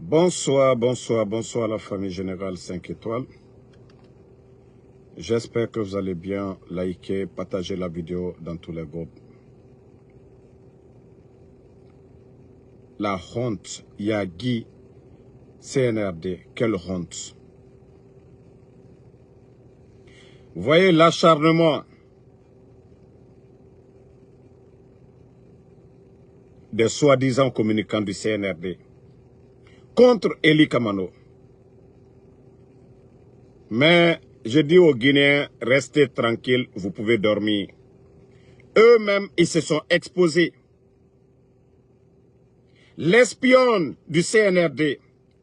Bonsoir, bonsoir, bonsoir à la famille Générale 5 étoiles. J'espère que vous allez bien. Likez, partagez la vidéo dans tous les groupes. La honte, Yagi, CNRD, quelle honte. Vous voyez l'acharnement des soi-disant communicants du CNRD contre Eli Kamano. Mais je dis aux Guinéens, restez tranquilles, vous pouvez dormir. Eux-mêmes, ils se sont exposés. L'espionne du CNRD,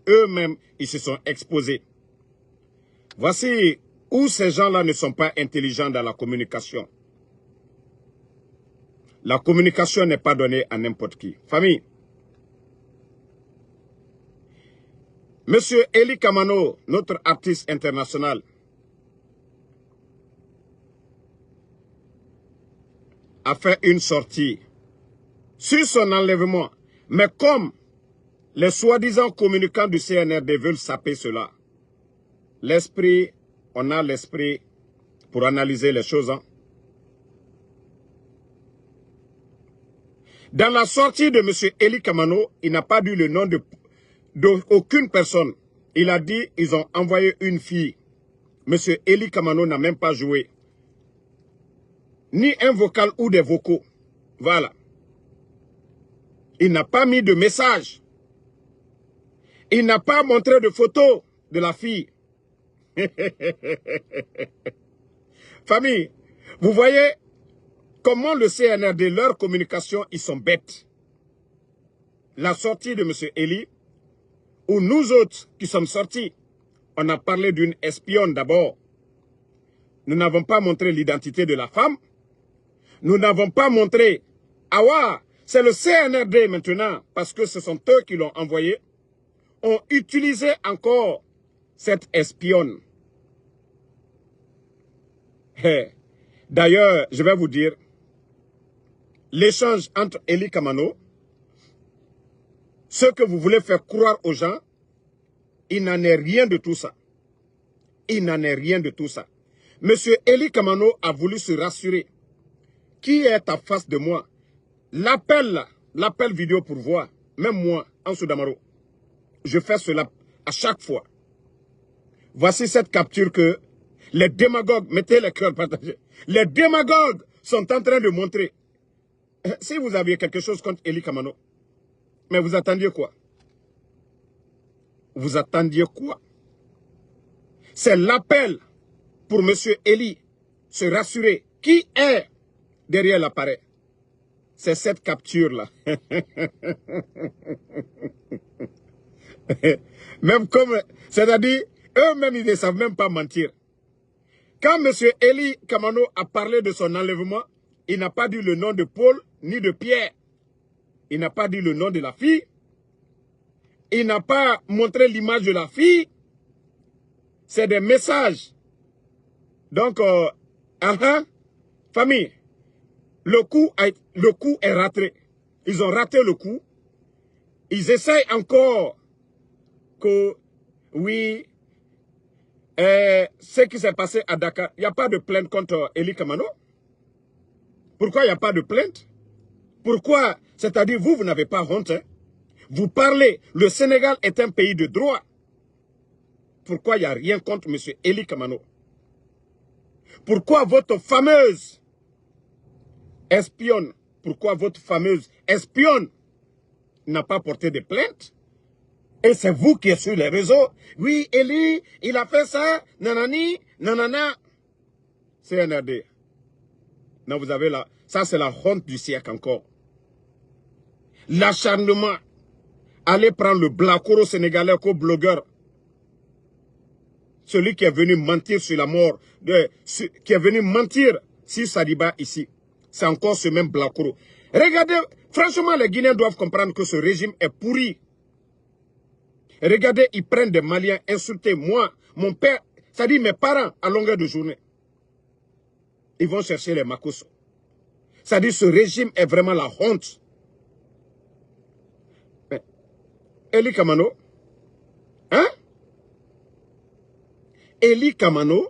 eux-mêmes, ils se sont exposés. Voici où ces gens-là ne sont pas intelligents dans la communication. La communication n'est pas donnée à n'importe qui. Famille, Monsieur Eli Kamano, notre artiste international, a fait une sortie sur son enlèvement. Mais comme les soi-disant communicants du CNRD veulent saper cela, l'esprit, on a l'esprit pour analyser les choses. Hein. Dans la sortie de M. Eli Kamano, il n'a pas dit le nom d'aucune personne. Il a dit ils ont envoyé une fille. M. Eli Kamano n'a même pas joué. Ni un vocal ou des vocaux. Voilà. Il n'a pas mis de message. Il n'a pas montré de photo de la fille. Famille, vous voyez comment le CNRD, leur communication, ils sont bêtes. La sortie de M. Eli, où nous autres qui sommes sortis, on a parlé d'une espionne d'abord. Nous n'avons pas montré l'identité de la femme. Nous n'avons pas montré, ah ouais, c'est le CNRD maintenant, parce que ce sont eux qui l'ont envoyé, ont utilisé encore cette espionne. D'ailleurs, je vais vous dire, l'échange entre Eli Kamano, ce que vous voulez faire croire aux gens, il n'en est rien de tout ça. Il n'en est rien de tout ça. Monsieur Eli Kamano a voulu se rassurer. Qui est en face de moi? L'appel vidéo pour voir, même moi, Ansou Damaro, je fais cela à chaque fois. Voici cette capture que les démagogues, mettez les cœurs partagés, les démagogues sont en train de montrer. Si vous aviez quelque chose contre Eli Kamano, mais vous attendiez quoi? Vous attendiez quoi? C'est l'appel pour M. Eli se rassurer. Qui est derrière l'appareil? C'est cette capture-là. Même comme, c'est-à-dire, eux-mêmes, ils ne savent même pas mentir. Quand M. Eli Kamano a parlé de son enlèvement, il n'a pas dit le nom de Paul ni de Pierre. Il n'a pas dit le nom de la fille. Il n'a pas montré l'image de la fille. C'est des messages. Donc, famille, le coup est raté. Ils ont raté le coup. Ils essayent encore que, oui, ce qui s'est passé à Dakar, il n'y a pas de plainte contre Eli Kamano. Pourquoi il n'y a pas de plainte? Pourquoi? C'est-à-dire, vous n'avez pas honte. Hein? Vous parlez, le Sénégal est un pays de droit. Pourquoi il n'y a rien contre M. Eli Kamano? Pourquoi votre fameuse espionne, n'a pas porté de plainte? Et c'est vous qui êtes sur les réseaux. Oui, Eli, il a fait ça, nanani, nanana. CNRD. Non, vous avez là, ça c'est la honte du siècle encore. L'acharnement. Allez prendre le blacoro sénégalais comme blogueur. Celui qui est venu mentir sur la mort, qui est venu mentir sur Sadiba ici. C'est encore ce même blacoro. Regardez, franchement, les Guinéens doivent comprendre que ce régime est pourri. Regardez, ils prennent des Maliens insultés. Moi, mon père, c'est-à-dire mes parents, à longueur de journée. Ils vont chercher les Makosso. C'est-à-dire ce régime est vraiment la honte. Mais, Eli Kamano, Eli Kamano,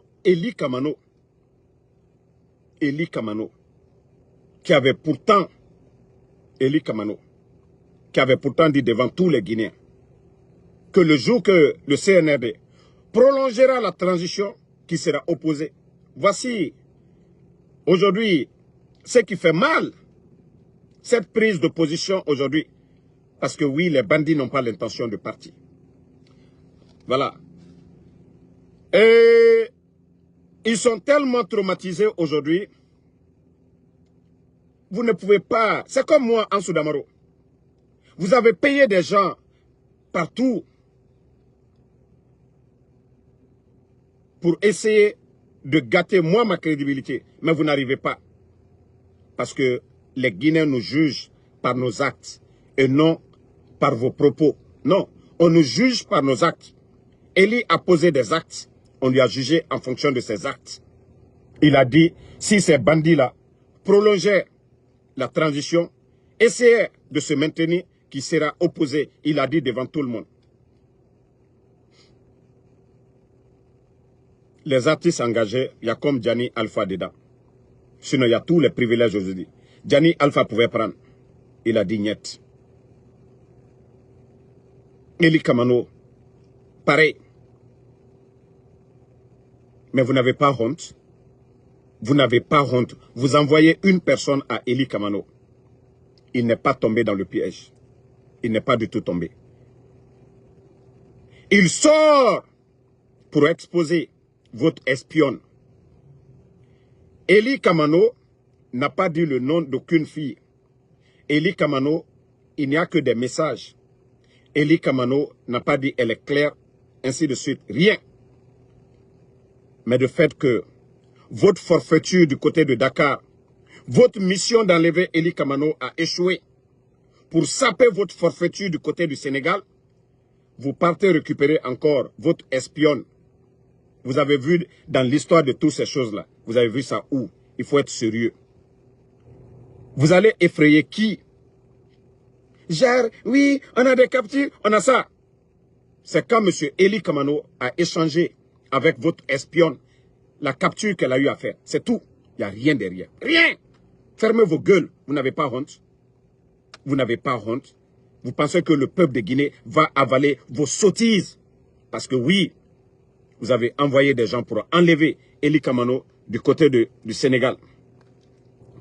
qui avait pourtant, dit devant tous les Guinéens que le jour que le CNRD prolongera la transition qui sera opposée. Voici aujourd'hui ce qui fait mal, cette prise de position aujourd'hui. Parce que oui, les bandits n'ont pas l'intention de partir. Voilà. Et ils sont tellement traumatisés aujourd'hui. Vous ne pouvez pas. C'est comme moi en Soudamaro. Vous avez payé des gens partout pour essayer de gâter moi ma crédibilité. Mais vous n'arrivez pas. Parce que les Guinéens nous jugent par nos actes et non par vos propos. Non, on nous juge par nos actes. Eli a posé des actes. On lui a jugé en fonction de ses actes. Il a dit, si ces bandits-là prolongeaient la transition, essayaient de se maintenir, qui sera opposé. Il a dit devant tout le monde. Les artistes engagés, il y a comme Gianni Alpha dedans. Sinon, il y a tous les privilèges aujourd'hui. Gianni Alpha pouvait prendre. Il a dit niet. Eli Kamano, pareil. Mais vous n'avez pas honte. Vous n'avez pas honte. Vous envoyez une personne à Eli Kamano. Il n'est pas tombé dans le piège. Il n'est pas du tout tombé. Il sort pour exposer votre espionne. Eli Kamano n'a pas dit le nom d'aucune fille. Eli Kamano, il n'y a que des messages. Eli Kamano n'a pas dit elle est claire, ainsi de suite. Rien. Mais de fait que votre forfaiture du côté de Dakar, votre mission d'enlever Eli Kamano a échoué. Pour saper votre forfaiture du côté du Sénégal, vous partez récupérer encore votre espionne. Vous avez vu dans l'histoire de toutes ces choses-là, vous avez vu ça où? Il faut être sérieux. Vous allez effrayer qui? Genre, oui, on a des captures, on a ça. C'est quand M. Eli Kamano a échangé avec votre espionne la capture qu'elle a eu à faire. C'est tout. Il n'y a rien derrière. Rien. Fermez vos gueules. Vous n'avez pas honte. Vous n'avez pas honte. Vous pensez que le peuple de Guinée va avaler vos sottises. Parce que oui, vous avez envoyé des gens pour enlever Eli Kamano du côté du Sénégal.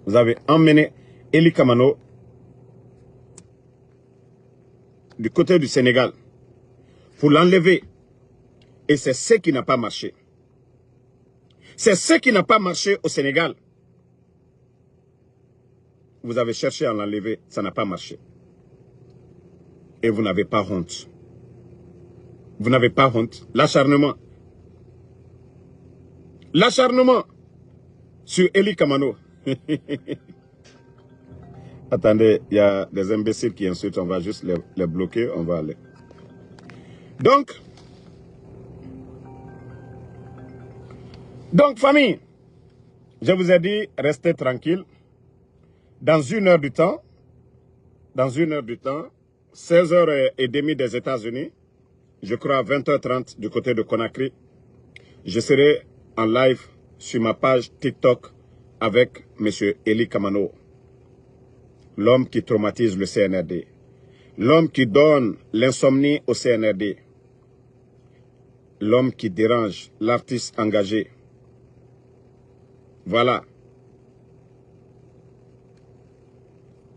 Vous avez emmené Eli Kamano du côté du Sénégal pour l'enlever. Et c'est ce qui n'a pas marché. C'est ce qui n'a pas marché au Sénégal. Vous avez cherché à l'enlever, ça n'a pas marché. Et vous n'avez pas honte. Vous n'avez pas honte. L'acharnement. L'acharnement sur Eli Kamano. Attendez, il y a des imbéciles qui insultent, on va juste les bloquer, on va aller. Donc, famille, je vous ai dit, restez tranquille. Dans une heure du temps, 16h30 des États-Unis, je crois à 20h30 du côté de Conakry, je serai en live sur ma page TikTok avec M. Eli Kamano, l'homme qui traumatise le CNRD, l'homme qui donne l'insomnie au CNRD, l'homme qui dérange l'artiste engagé. Voilà.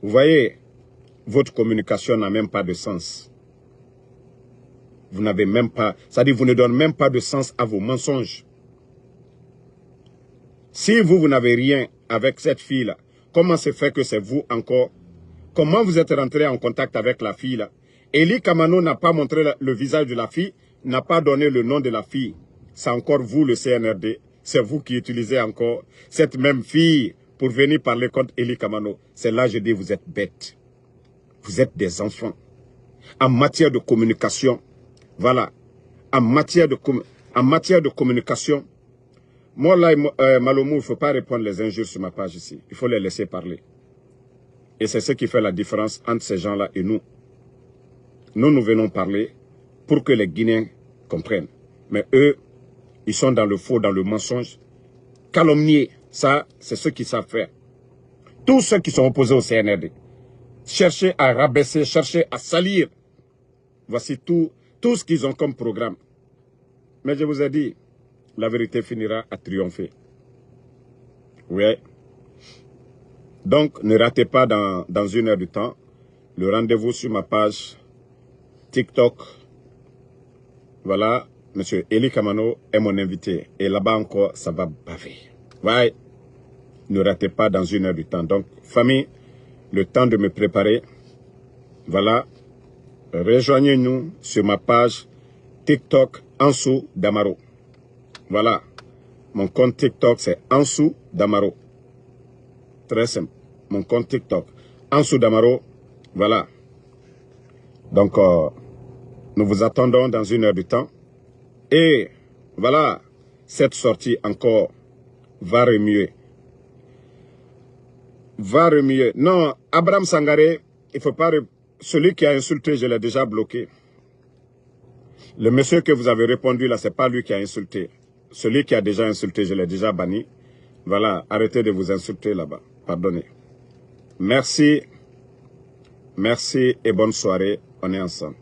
Vous voyez, votre communication n'a même pas de sens. Vous n'avez même pas, c'est-à-dire vous ne donnez même pas de sens à vos mensonges. Si vous n'avez rien avec cette fille-là, comment se fait que c'est vous encore? Comment vous êtes rentré en contact avec la fille-là? Eli Kamano n'a pas montré le visage de la fille, n'a pas donné le nom de la fille. C'est encore vous, le CNRD. C'est vous qui utilisez encore cette même fille pour venir parler contre Eli Kamano. C'est là que je dis, vous êtes bêtes. Vous êtes des enfants. En matière de communication, voilà. En matière de communication, moi là, Malomou, il ne faut pas répondre les injures sur ma page ici. Il faut les laisser parler. Et c'est ce qui fait la différence entre ces gens-là et nous. Nous venons parler pour que les Guinéens comprennent. Mais eux, Ils sont dans le faux, dans le mensonge. Calomnier, ça, c'est ce qu'ils savent faire. Tous ceux qui sont opposés au CNRD, chercher à rabaisser, chercher à salir. Voici tout ce qu'ils ont comme programme. Mais je vous ai dit, la vérité finira à triompher. Oui. Donc, ne ratez pas dans 1 heure du temps le rendez-vous sur ma page TikTok. Voilà, Monsieur Eli Kamano est mon invité. Et là-bas encore, ça va baver. Ouais. Ne ratez pas dans 1 heure du temps. Donc, famille, le temps de me préparer. Voilà. Rejoignez-nous sur ma page TikTok Ansou Damaro. Voilà. Mon compte TikTok, c'est Ansou Damaro. Très simple. Mon compte TikTok. Ansou Damaro. Voilà. Donc, nous vous attendons dans 1 heure du temps. Et voilà, cette sortie encore va remuer. Va remuer. Non, Abraham Sangaré, il ne faut pas... Celui qui a insulté, je l'ai déjà bloqué. Le monsieur que vous avez répondu là, ce n'est pas lui qui a insulté. Celui qui a déjà insulté, je l'ai déjà banni. Voilà, arrêtez de vous insulter là-bas. Pardonnez. Merci. Merci et bonne soirée. On est ensemble.